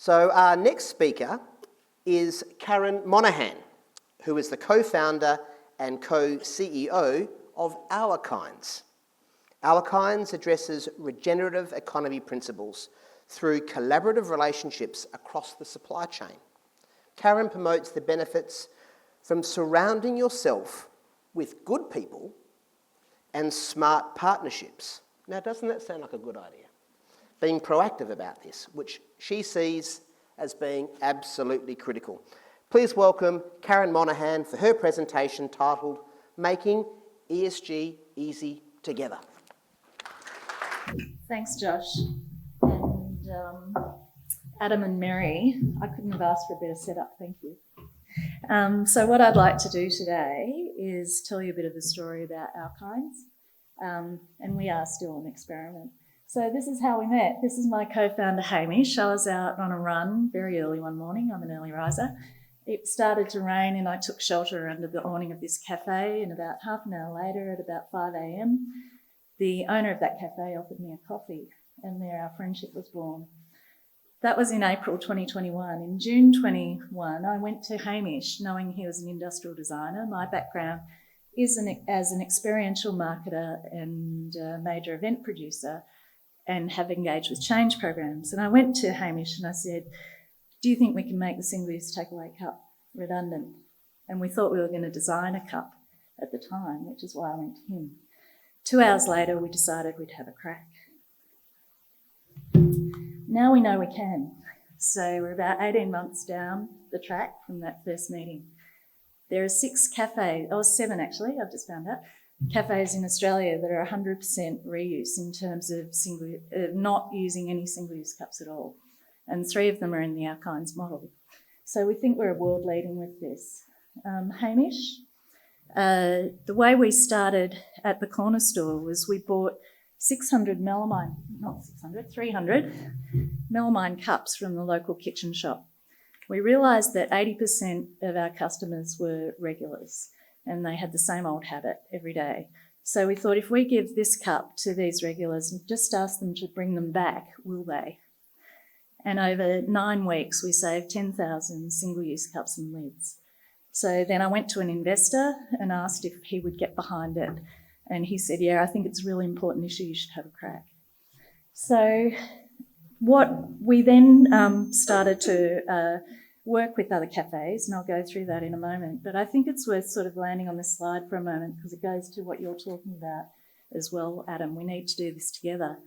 So our next speaker is Karen Monaghan, who is the co-founder and co-CEO of Our Kinds. Our Kinds addresses regenerative economy principles through collaborative relationships across the supply chain. Karen promotes the benefits from surrounding yourself with good people and smart partnerships. Now, doesn't that sound like a good idea? Being proactive about this, which she sees as being absolutely critical. Please welcome Karen Monaghan for her presentation titled Making ESG Easy Together. Thanks, Josh. And Adam and Mary, I couldn't have asked for a better setup, thank you. So what I'd like to do today is tell you a bit of the story about Our Kinds, and we are still an experiment. So this is how we met. This is my co-founder, Hamish. I was out on a run very early one morning. I'm an early riser. It started to rain and I took shelter under the awning of this cafe, and about half an hour later, at about 5 a.m, the owner of that cafe offered me a coffee, and there our friendship was born. That was in April 2021. In June 21, I went to Hamish knowing he was an industrial designer. My background is as an experiential marketer and major event producer, and have engaged with change programs. And I went to Hamish and I said, do you think we can make the single-use takeaway cup redundant? And we thought we were going to design a cup at the time, which is why I went to him. 2 hours later, we decided we'd have a crack. Now we know we can. So we're about 18 months down the track from that first meeting. There are 6 cafes, or 7 actually, I've just found out, cafes in Australia that are 100% reuse in terms of not using any single-use cups at all. And 3 of them are in the Our Kinds model. So we think we're world leading with this. Hamish, the way we started at the corner store was we bought 300 melamine cups from the local kitchen shop. We realised that 80% of our customers were regulars and they had the same old habit every day. So we thought, if we give this cup to these regulars and just ask them to bring them back, will they? And over 9 weeks, we saved 10,000 single-use cups and lids. So then I went to an investor and asked if he would get behind it. And he said, yeah, I think it's a really important issue, you should have a crack. So what we then started to work with other cafes, and I'll go through that in a moment, but I think it's worth sort of landing on this slide for a moment because it goes to what you're talking about as well, Adam. We need to do this together.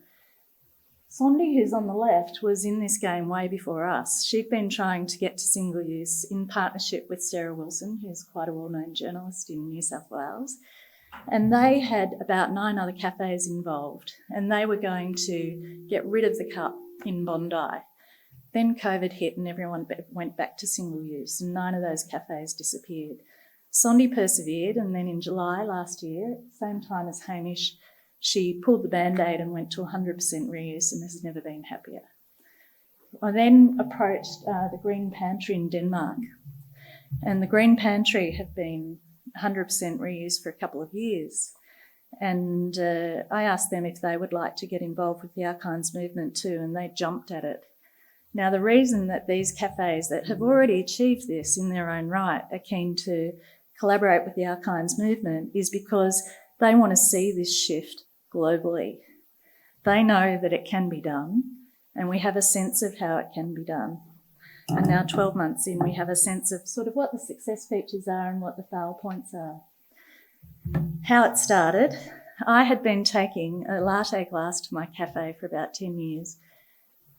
Sondi, who's on the left, was in this game way before us. She'd been trying to get to single use in partnership with Sarah Wilson, who's quite a well-known journalist in New South Wales. And they had about 9 other cafes involved, and they were going to get rid of the cup in Bondi. Then COVID hit and everyone went back to single use, and 9 of those cafes disappeared. Sondi persevered, and then in July last year, same time as Hamish, she pulled the band-aid and went to 100% reuse and has never been happier. I then approached the Green Pantry in Denmark, and the Green Pantry have been 100% reuse for a couple of years. And I asked them if they would like to get involved with the Our Kinds movement too, and they jumped at it. Now, the reason that these cafes that have already achieved this in their own right are keen to collaborate with the Our Kinds movement is because they want to see this shift globally. They know that it can be done, and we have a sense of how it can be done. And now 12 months in, we have a sense of sort of what the success features are and what the fail points are. How it started, I had been taking a latte glass to my cafe for about 10 years,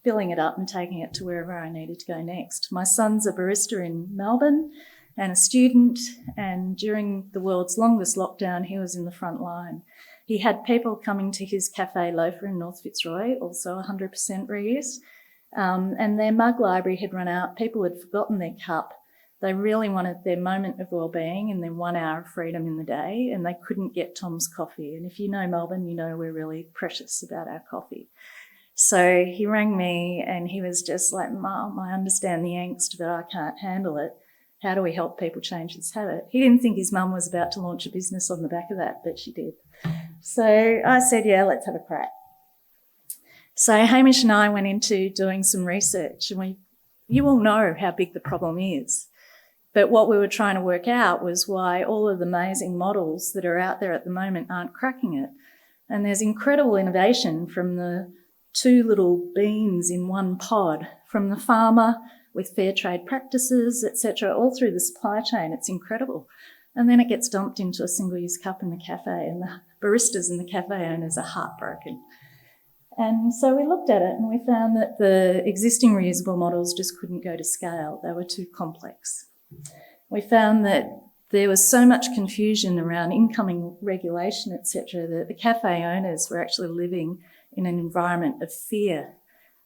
filling it up and taking it to wherever I needed to go next. My son's a barista in Melbourne and a student, and during the world's longest lockdown, he was in the front line. He had people coming to his Cafe Loafer in North Fitzroy, also 100% reuse, and their mug library had run out. People had forgotten their cup. They really wanted their moment of well-being and their 1 hour of freedom in the day, and they couldn't get Tom's coffee. And if you know Melbourne, you know we're really precious about our coffee. So he rang me and he was just like, Mum, I understand the angst, but I can't handle it. How do we help people change this habit? He didn't think his mum was about to launch a business on the back of that, but she did. So I said, yeah, let's have a crack. So Hamish and I went into doing some research, and we you all know how big the problem is. But what we were trying to work out was why all of the amazing models that are out there at the moment aren't cracking it. And there's incredible innovation from the 2 little beans in one pod, from the farmer with fair trade practices, etc., all through the supply chain. It's incredible. And then it gets dumped into a single-use cup in the cafe, and the baristas and the cafe owners are heartbroken. And so we looked at it and we found that the existing reusable models just couldn't go to scale. They were too complex. We found that there was so much confusion around incoming regulation, etc., that the cafe owners were actually living in an environment of fear.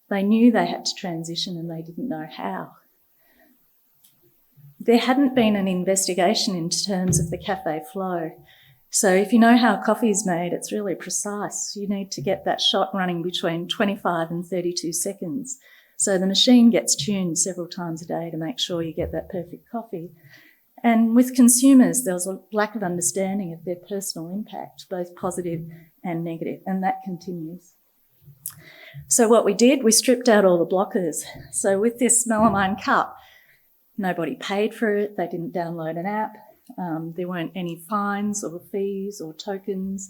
They knew they had to transition and they didn't know how. There hadn't been an investigation in terms of the cafe flow. So if you know how coffee is made, it's really precise. You need to get that shot running between 25 and 32 seconds. So the machine gets tuned several times a day to make sure you get that perfect coffee. And with consumers, there was a lack of understanding of their personal impact, both positive and negative, and that continues. So what we did, we stripped out all the blockers. So with this melamine cup, nobody paid for it, they didn't download an app, there weren't any fines or fees or tokens.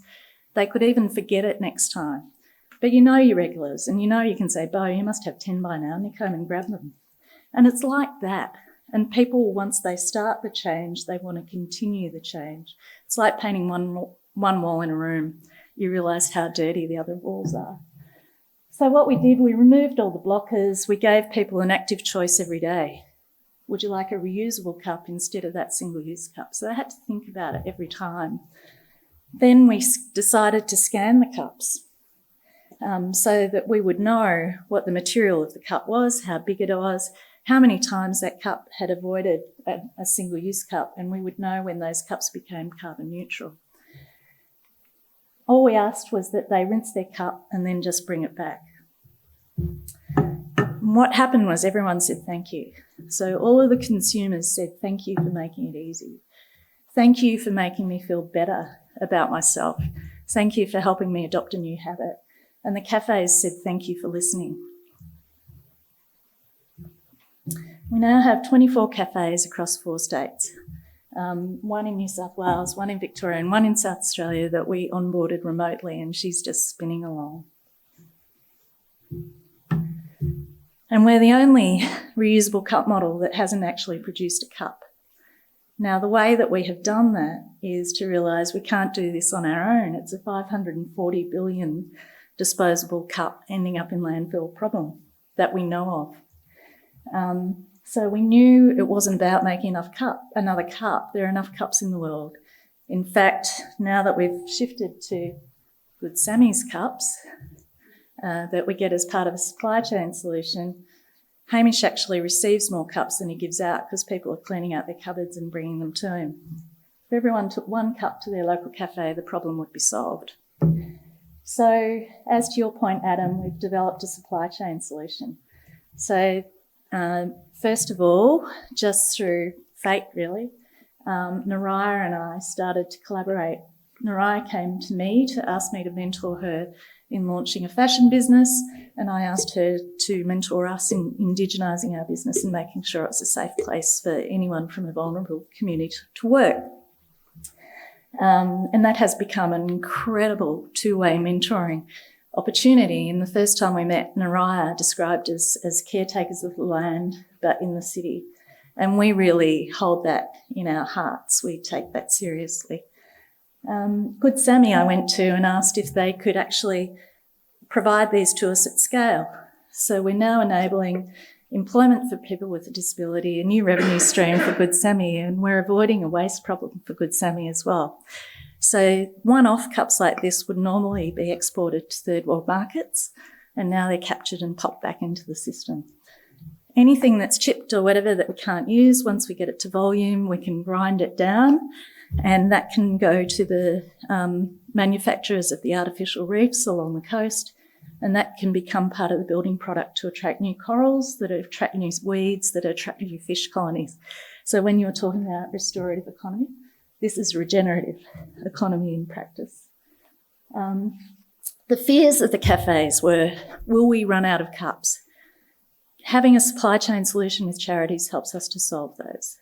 They could even forget it next time. But you know your regulars, and you know you can say, Bo, you must have 10 by now, and you come and grab them. And it's like that. And people, once they start the change, they want to continue the change. It's like painting one wall in a room. You realise how dirty the other walls are. So what we did, we removed all the blockers. We gave people an active choice every day. Would you like a reusable cup instead of that single-use cup? So they had to think about it every time. Then we decided to scan the cups so that we would know what the material of the cup was, how big it was, how many times that cup had avoided a single-use cup, and we would know when those cups became carbon neutral. All we asked was that they rinse their cup and then just bring it back. And what happened was everyone said thank you. So all of the consumers said thank you for making it easy. Thank you for making me feel better about myself. Thank you for helping me adopt a new habit. And the cafes said thank you for listening. We now have 24 cafes across 4 states, one in New South Wales, one in Victoria and one in South Australia that we onboarded remotely, and she's just spinning along. And we're the only reusable cup model that hasn't actually produced a cup. Now, the way that we have done that is to realise we can't do this on our own. It's a 540 billion disposable cup ending up in landfill problem that we know of. So we knew it wasn't about making another cup. There are enough cups in the world. In fact, now that we've shifted to Good Sammy's cups that we get as part of a supply chain solution, Hamish actually receives more cups than he gives out because people are cleaning out their cupboards and bringing them to him. If everyone took 1 cup to their local cafe, the problem would be solved. So, as to your point, Adam, we've developed a supply chain solution. So, first of all, just through fate, really, Naraya and I started to collaborate. Naraya came to me to ask me to mentor her in launching a fashion business, and I asked her to mentor us in indigenising our business and making sure it's a safe place for anyone from a vulnerable community to work. And that has become an incredible 2-way mentoring opportunity. And the first time we met, Naraya described us as caretakers of the land, but in the city. And we really hold that in our hearts. We take that seriously. Good Sammy I went to and asked if they could actually provide these to us at scale. So we're now enabling employment for people with a disability, a new revenue stream for Good Sammy, and we're avoiding a waste problem for Good Sammy as well. So one-off cups like this would normally be exported to third world markets, and now they're captured and popped back into the system. Anything that's chipped or whatever that we can't use, once we get it to volume, we can grind it down, and that can go to the manufacturers of the artificial reefs along the coast, and that can become part of the building product to attract new corals, that attract new weeds, that attract new fish colonies. So when you're talking about restorative economy, this is regenerative economy in practice. The fears of the cafes were, will we run out of cups? having a supply chain solution with charities helps us to solve those.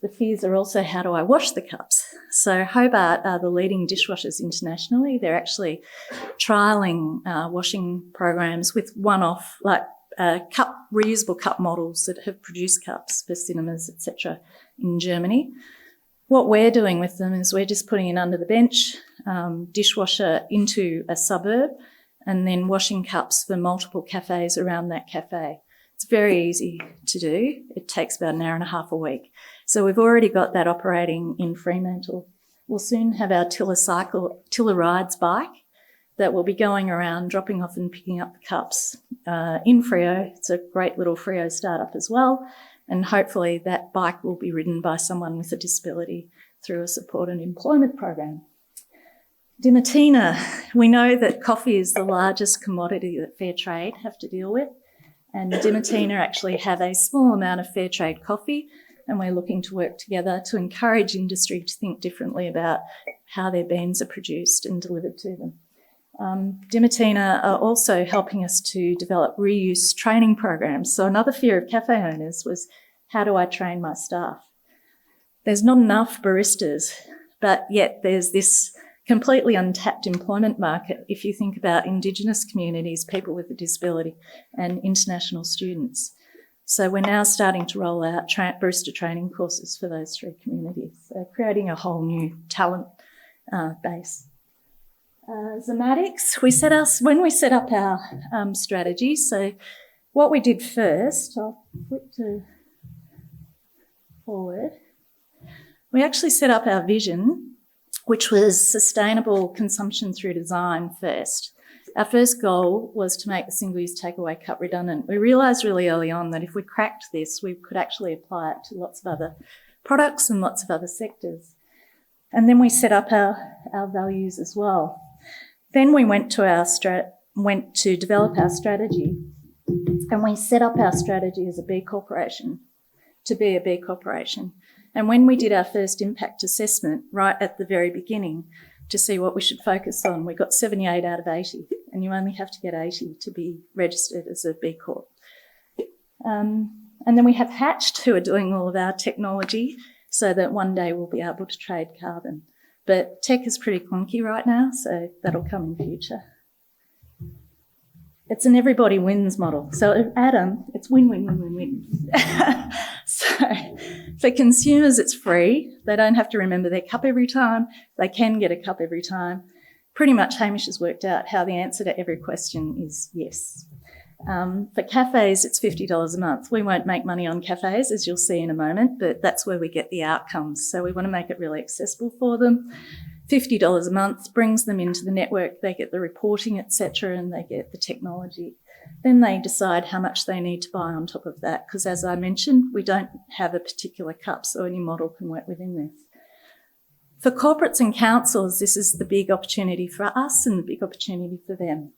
The fears are also, how do I wash the cups? So Hobart are the leading dishwashers internationally. They're actually trialling washing programs with one-off, like reusable cup models that have produced cups for cinemas, etc. in Germany. What we're doing with them is we're just putting it under the bench, dishwasher into a suburb, and then washing cups for multiple cafes around that cafe. It's very easy to do. It takes about an hour and a half a week. So we've already got that operating in Fremantle. We'll soon have our Tiller Rides bike that will be going around, dropping off and picking up the cups in Freo. It's a great little Freo startup as well. And hopefully that bike will be ridden by someone with a disability through a support and employment program. Dimatina, we know that coffee is the largest commodity that fair trade have to deal with. And Dimatina actually have a small amount of fair trade coffee, and we're looking to work together to encourage industry to think differently about how their beans are produced and delivered to them. Dimatina are also helping us to develop reuse training programs. So another fear of cafe owners was, how do I train my staff? There's not enough baristas, but yet there's this completely untapped employment market if you think about Indigenous communities, people with a disability, and international students. So we're now starting to roll out barista training courses for those three communities, so creating a whole new talent base. Zomatics, when we set up our strategy, so what we did first, I'll flip to forward, we actually set up our vision, which was sustainable consumption through design first. Our first goal was to make the single-use takeaway cup redundant. We realised really early on that if we cracked this, we could actually apply it to lots of other products and lots of other sectors. And then we set up our values as well. Then we went to develop our strategy, and we set up our strategy as a B corporation, to be a B corporation. And when we did our first impact assessment right at the very beginning to see what we should focus on, we got 78 out of 80, and you only have to get 80 to be registered as a B Corp. And then we have Hatched, who are doing all of our technology so that one day we'll be able to trade carbon. But tech is pretty clunky right now, so that'll come in future. It's an everybody wins model. So at Adam, it's win, win, win, win, win. So for consumers, it's free. They don't have to remember their cup every time. They can get a cup every time. Pretty much Hamish has worked out how the answer to every question is yes. For cafes, it's $50 a month. We won't make money on cafes, as you'll see in a moment, but that's where we get the outcomes. So we want to make it really accessible for them. $50 a month brings them into the network. They get the reporting, etc., and they get the technology. Then they decide how much they need to buy on top of that, because as I mentioned, we don't have a particular cup, so any model can work within this. For corporates and councils, this is the big opportunity for us and the big opportunity for them.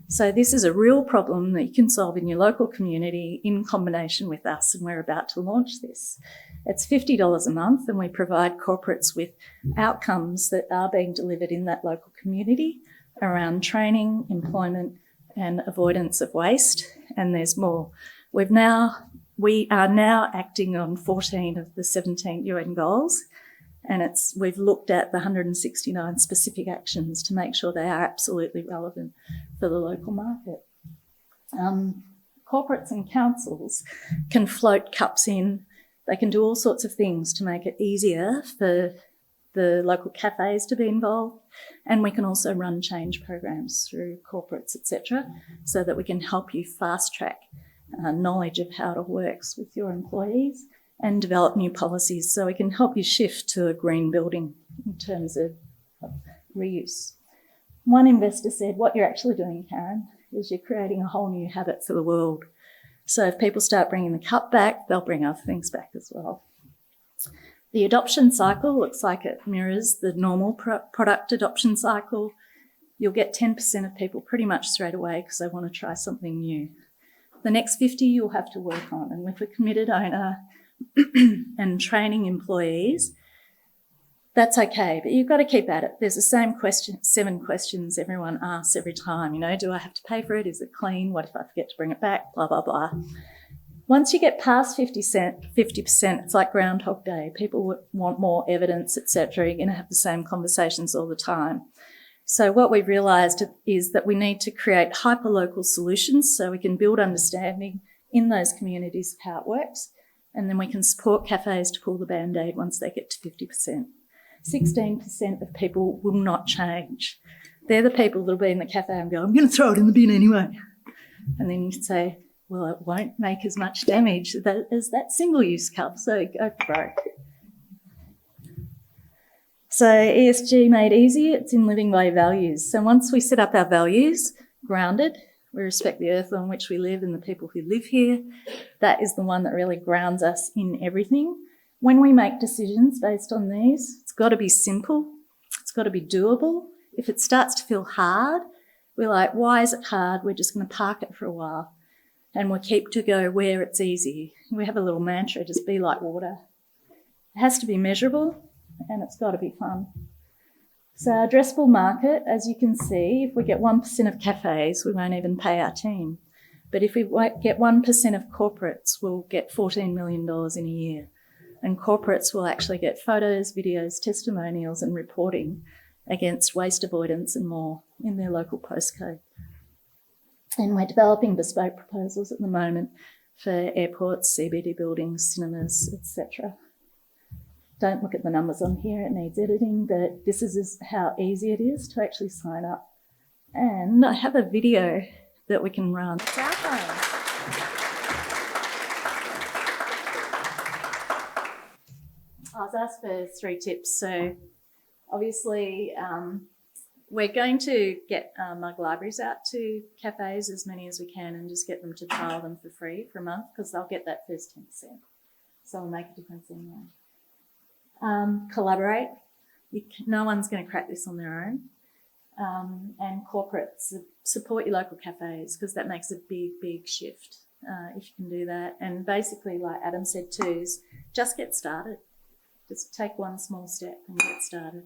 So this is a real problem that you can solve in your local community in combination with us, and we're about to launch this. It's $50 a month, and we provide corporates with outcomes that are being delivered in that local community around training, employment, and avoidance of waste, and there's more. We are now acting on 14 of the 17 UN goals, and we've looked at the 169 specific actions to make sure they are absolutely relevant for the local market. Corporates and councils can float cups in. They can do all sorts of things to make it easier for the local cafes to be involved, and we can also run change programs through corporates, etc., so that we can help you fast track knowledge of how it works with your employees and develop new policies so we can help you shift to a green building in terms of reuse. One investor said, what you're actually doing, Karen, is you're creating a whole new habit for the world. So if people start bringing the cup back, they'll bring other things back as well. The adoption cycle looks like it mirrors the normal product adoption cycle. You'll get 10% of people pretty much straight away because they want to try something new. The next 50 you'll have to work on, and with a committed owner and training employees, that's okay, but you've got to keep at it. There's the same question, 7 questions everyone asks every time. Do I have to pay for it? Is it clean? What if I forget to bring it back? Blah, blah, blah. Once you get past 50%, it's like Groundhog Day. People want more evidence, etc. You're going to have the same conversations all the time. So what we've realised is that we need to create hyper-local solutions so we can build understanding in those communities of how it works, and then we can support cafes to pull the band-aid once they get to 50%. 16% of people will not change. They're the people that will be in the cafe and go, I'm going to throw it in the bin anyway. And then you say, well, it won't make as much damage as that single-use cup, so go for broke. So ESG made easy, it's in living by values. So once we set up our values, grounded, we respect the earth on which we live and the people who live here, that is the one that really grounds us in everything. When we make decisions based on these, it's got to be simple, it's got to be doable. If it starts to feel hard, we're like, why is it hard? We're just going to park it for a while. And we'll keep to go where it's easy. We have a little mantra, just be like water. It has to be measurable and it's got to be fun. So our addressable market, as you can see, if we get 1% of cafes, we won't even pay our team. But if we get 1% of corporates, we'll get $14 million in a year. And corporates will actually get photos, videos, testimonials and reporting against waste avoidance and more in their local postcode. And we're developing bespoke proposals at the moment for airports, CBD buildings, cinemas, etc. Don't look at the numbers on here, it needs editing, but this is how easy it is to actually sign up. And I have a video that we can run. It's our phone. I was asked for 3 tips. So obviously we're going to get mug libraries out to cafes, as many as we can, and just get them to trial them for free for a month because they'll get that first 10%. So it'll make a difference anyway. Collaborate. No one's going to crack this on their own. And corporates, support your local cafes because that makes a big, big shift if you can do that. And basically, like Adam said too, is just get started. Just take one small step and get started.